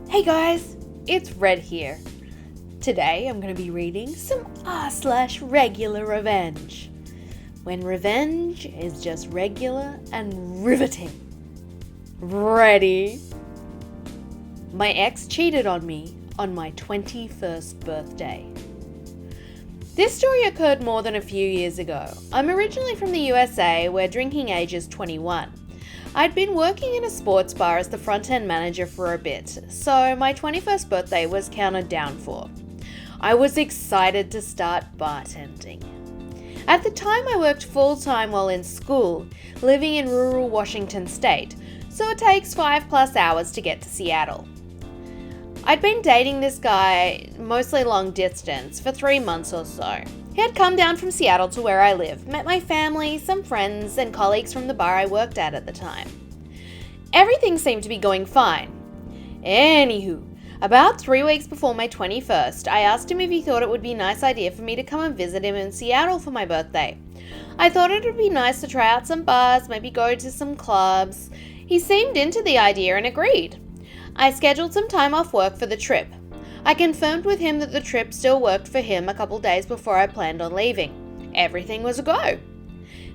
Hey guys, it's Red here. Today I'm going to be reading some r/regular revenge. When revenge is just regular and riveting. Ready? My ex cheated on me on my 21st birthday. This story occurred more than a few years ago. I'm originally from the USA, where drinking age is 21. I'd been working in a sports bar as the front-end manager for a bit, so my 21st birthday was counted down for. I was excited to start bartending. At the time, I worked full-time while in school, living in rural Washington state, so it takes 5+ hours to get to Seattle. I'd been dating this guy, mostly long distance, for 3 months or so. He had come down from Seattle to where I live, met my family, some friends, and colleagues from the bar I worked at the time. Everything seemed to be going fine. Anywho, about 3 weeks before my 21st, I asked him if he thought it would be a nice idea for me to come and visit him in Seattle for my birthday. I thought it would be nice to try out some bars, maybe go to some clubs. He seemed into the idea and agreed. I scheduled some time off work for the trip. I confirmed with him that the trip still worked for him a couple days before I planned on leaving. Everything was a go.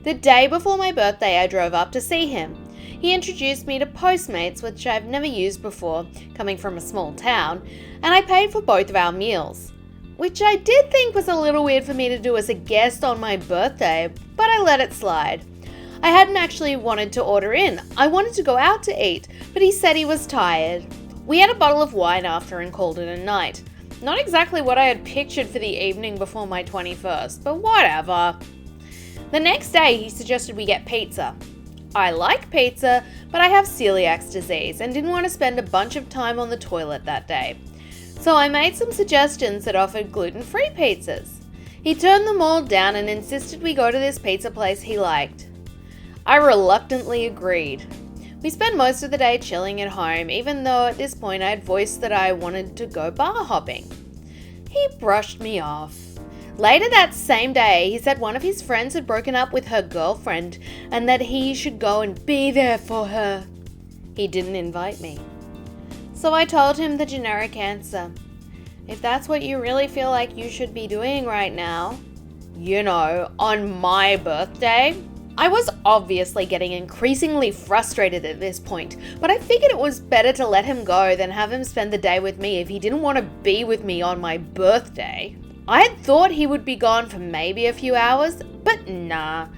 The day before my birthday, I drove up to see him. He introduced me to Postmates, which I've never used before, coming from a small town, and I paid for both of our meals, which I did think was a little weird for me to do as a guest on my birthday, but I let it slide. I hadn't actually wanted to order in. I wanted to go out to eat, but he said he was tired. We had a bottle of wine after and called it a night. Not exactly what I had pictured for the evening before my 21st, but whatever. The next day, he suggested we get pizza. I like pizza, but I have celiac disease and didn't want to spend a bunch of time on the toilet that day. So I made some suggestions that offered gluten-free pizzas. He turned them all down and insisted we go to this pizza place he liked. I reluctantly agreed. We spent most of the day chilling at home, even though at this point I had voiced that I wanted to go bar hopping. He brushed me off. Later that same day, he said one of his friends had broken up with her girlfriend and that he should go and be there for her. He didn't invite me. So I told him the generic answer. If that's what you really feel like you should be doing right now, on my birthday. I was obviously getting increasingly frustrated at this point, but I figured it was better to let him go than have him spend the day with me if he didn't want to be with me on my birthday. I had thought he would be gone for maybe a few hours, but nah.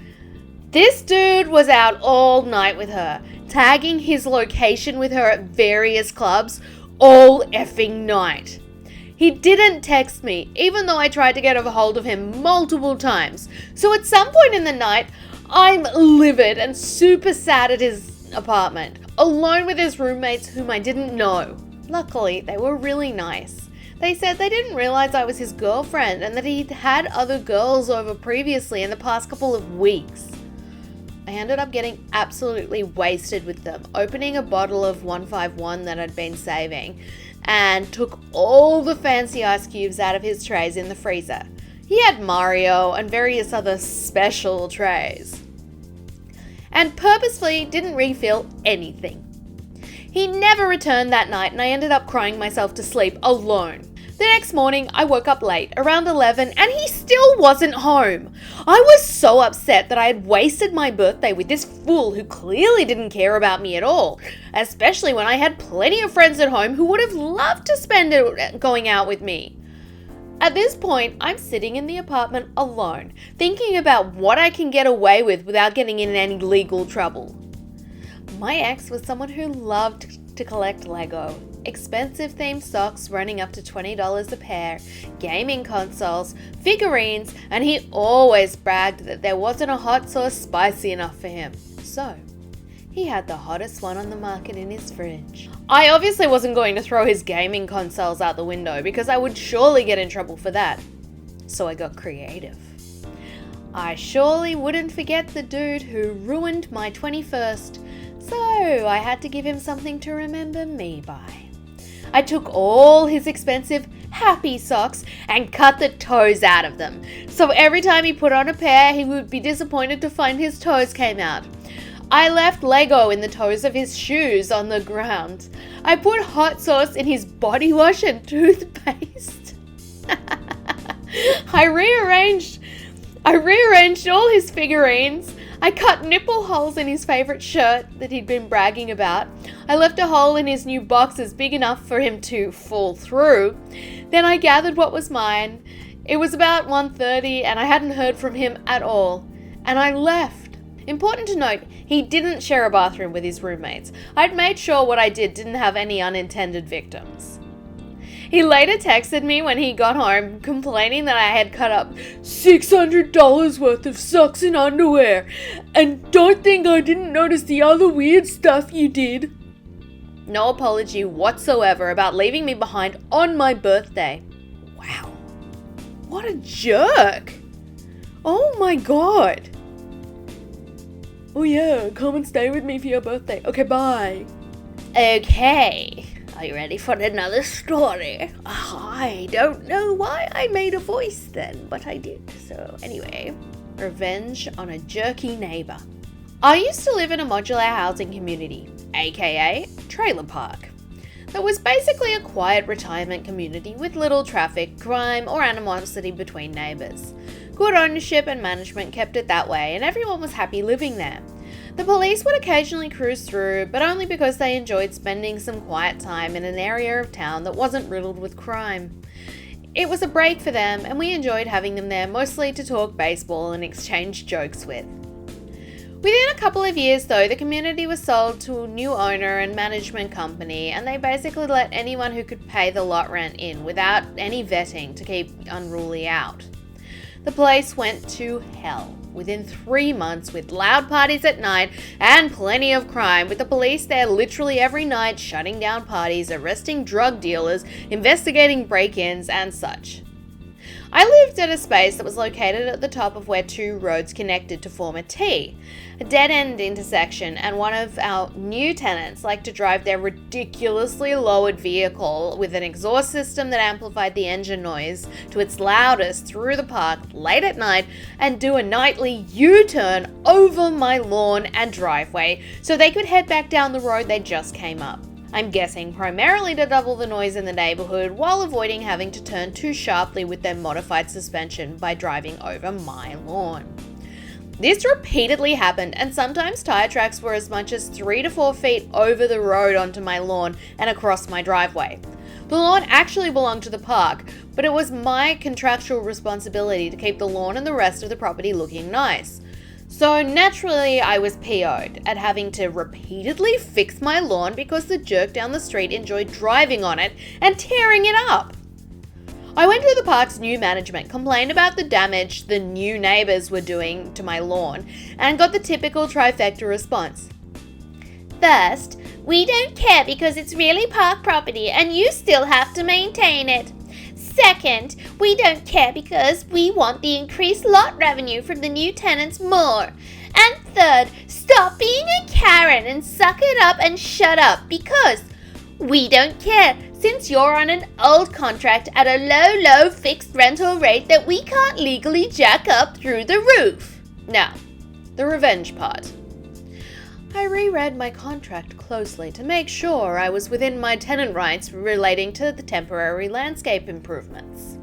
This dude was out all night with her, tagging his location with her at various clubs all effing night. He didn't text me, even though I tried to get a hold of him multiple times. So at some point in the night, I'm livid and super sad at his apartment, alone with his roommates whom I didn't know. Luckily, they were really nice. They said they didn't realize I was his girlfriend and that he'd had other girls over previously in the past couple of weeks. I ended up getting absolutely wasted with them, opening a bottle of 151 that I'd been saving, and took all the fancy ice cubes out of his trays in the freezer. He had Mario and various other special trays, and purposefully didn't refill anything. He never returned that night, and I ended up crying myself to sleep alone. The next morning, I woke up late, around 11, and he still wasn't home. I was so upset that I had wasted my birthday with this fool who clearly didn't care about me at all, especially when I had plenty of friends at home who would have loved to spend it going out with me. At this point, I'm sitting in the apartment alone, thinking about what I can get away with without getting in any legal trouble. My ex was someone who loved to collect Lego. Expensive themed socks running up to $20 a pair, gaming consoles, figurines, and he always bragged that there wasn't a hot sauce spicy enough for him. So, he had the hottest one on the market in his fridge. I obviously wasn't going to throw his gaming consoles out the window because I would surely get in trouble for that. So I got creative. I surely wouldn't forget the dude who ruined my 21st, so I had to give him something to remember me by. I took all his expensive happy socks and cut the toes out of them. So every time he put on a pair, he would be disappointed to find his toes came out. I left Lego in the toes of his shoes on the ground. I put hot sauce in his body wash and toothpaste. I rearranged all his figurines. I cut nipple holes in his favourite shirt that he'd been bragging about. I left a hole in his new boxers big enough for him to fall through. Then I gathered what was mine. It was about 1:30 and I hadn't heard from him at all. And I left. Important to note, he didn't share a bathroom with his roommates. I'd made sure what I did didn't have any unintended victims. He later texted me when he got home, complaining that I had cut up $600 worth of socks and underwear, and don't think I didn't notice the other weird stuff you did. No apology whatsoever about leaving me behind on my birthday. Wow. What a jerk. Oh my god. Oh yeah, come and stay with me for your birthday. Okay, bye. Okay. Are you ready for another story? I don't know why I made a voice then, but I did. So anyway, revenge on a jerky neighbour. I used to live in a modular housing community, aka trailer park. That was basically a quiet retirement community with little traffic, crime or animosity between neighbours. Good ownership and management kept it that way and everyone was happy living there. The police would occasionally cruise through, but only because they enjoyed spending some quiet time in an area of town that wasn't riddled with crime. It was a break for them, and we enjoyed having them there mostly to talk baseball and exchange jokes with. Within a couple of years though, the community was sold to a new owner and management company, and they basically let anyone who could pay the lot rent in without any vetting to keep unruly out. The place went to hell within 3 months with loud parties at night and plenty of crime, with the police there literally every night shutting down parties, arresting drug dealers, investigating break-ins and such. I lived at a space that was located at the top of where two roads connected to form a T, a dead-end intersection, and one of our new tenants liked to drive their ridiculously lowered vehicle with an exhaust system that amplified the engine noise to its loudest through the park late at night and do a nightly U-turn over my lawn and driveway so they could head back down the road they just came up. I'm guessing primarily to double the noise in the neighbourhood while avoiding having to turn too sharply with their modified suspension by driving over my lawn. This repeatedly happened, and sometimes tyre tracks were as much as 3 to 4 feet over the road onto my lawn and across my driveway. The lawn actually belonged to the park, but it was my contractual responsibility to keep the lawn and the rest of the property looking nice. So naturally, I was PO'd at having to repeatedly fix my lawn because the jerk down the street enjoyed driving on it and tearing it up. I went to the park's new management, complained about the damage the new neighbours were doing to my lawn, and got the typical trifecta response. First, we don't care because it's really park property and you still have to maintain it. Second, we don't care because we want the increased lot revenue from the new tenants more. And third, stop being a Karen and suck it up and shut up because we don't care since you're on an old contract at a low fixed rental rate that we can't legally jack up through the roof. Now, the revenge part. I reread my contract closely to make sure I was within my tenant rights relating to the temporary landscape improvements,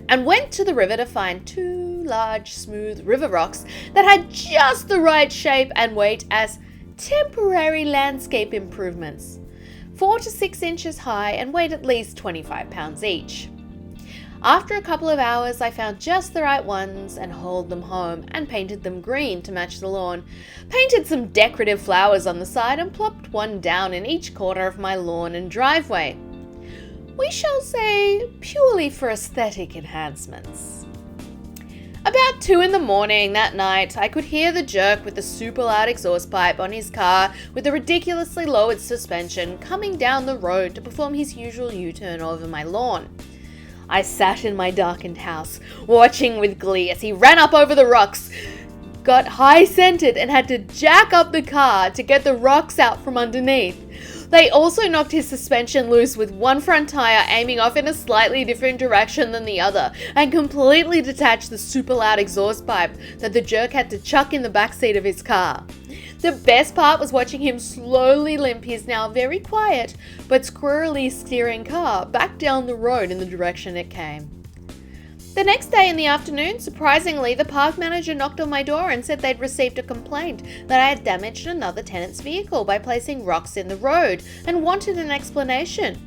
and went to the river to find 2 large, smooth river rocks that had just the right shape and weight as temporary landscape improvements, 4 to 6 inches high and weighed at least 25 pounds each. After a couple of hours, I found just the right ones and hauled them home and painted them green to match the lawn, painted some decorative flowers on the side and plopped one down in each corner of my lawn and driveway. We shall say purely for aesthetic enhancements. About 2 a.m. that night, I could hear the jerk with the super loud exhaust pipe on his car with a ridiculously lowered suspension coming down the road to perform his usual U-turn over my lawn. I sat in my darkened house, watching with glee as he ran up over the rocks, got high-scented and had to jack up the car to get the rocks out from underneath. They also knocked his suspension loose with one front tire aiming off in a slightly different direction than the other and completely detached the super loud exhaust pipe that the jerk had to chuck in the backseat of his car. The best part was watching him slowly limp his now very quiet but squirrely steering car back down the road in the direction it came. The next day in the afternoon, surprisingly, the park manager knocked on my door and said they'd received a complaint that I had damaged another tenant's vehicle by placing rocks in the road and wanted an explanation.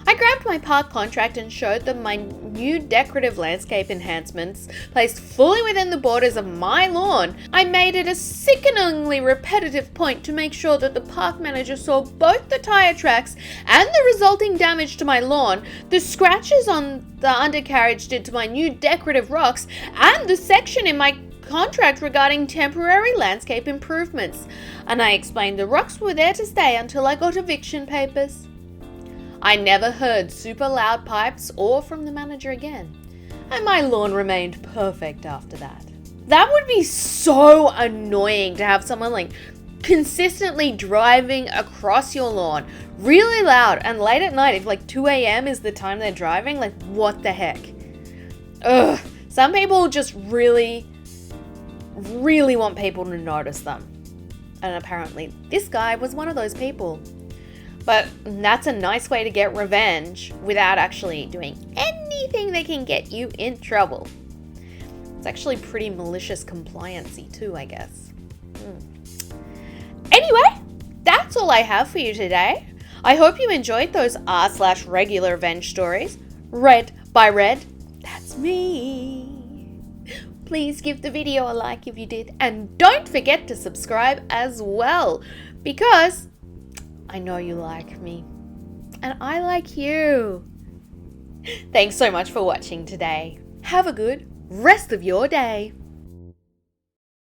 I grabbed my park contract and showed them my new decorative landscape enhancements placed fully within the borders of my lawn. I made it a sickeningly repetitive point to make sure that the park manager saw both the tire tracks and the resulting damage to my lawn, the scratches on the undercarriage did to my new decorative rocks, and the section in my contract regarding temporary landscape improvements. And I explained the rocks were there to stay until I got eviction papers. I never heard super loud pipes or from the manager again, and my lawn remained perfect after that. That would be so annoying to have someone consistently driving across your lawn really loud and late at night if 2 a.m. is the time they're driving. What the heck? Ugh. Some people just really, really want people to notice them. And apparently this guy was one of those people. But that's a nice way to get revenge without actually doing anything that can get you in trouble. It's actually pretty malicious compliance-y too, I guess. Anyway, that's all I have for you today. I hope you enjoyed those r/RegularRevenge stories. Read by Red, that's me. Please give the video a like if you did. And don't forget to subscribe as well, because I know you like me, and I like you. Thanks so much for watching today. Have a good rest of your day.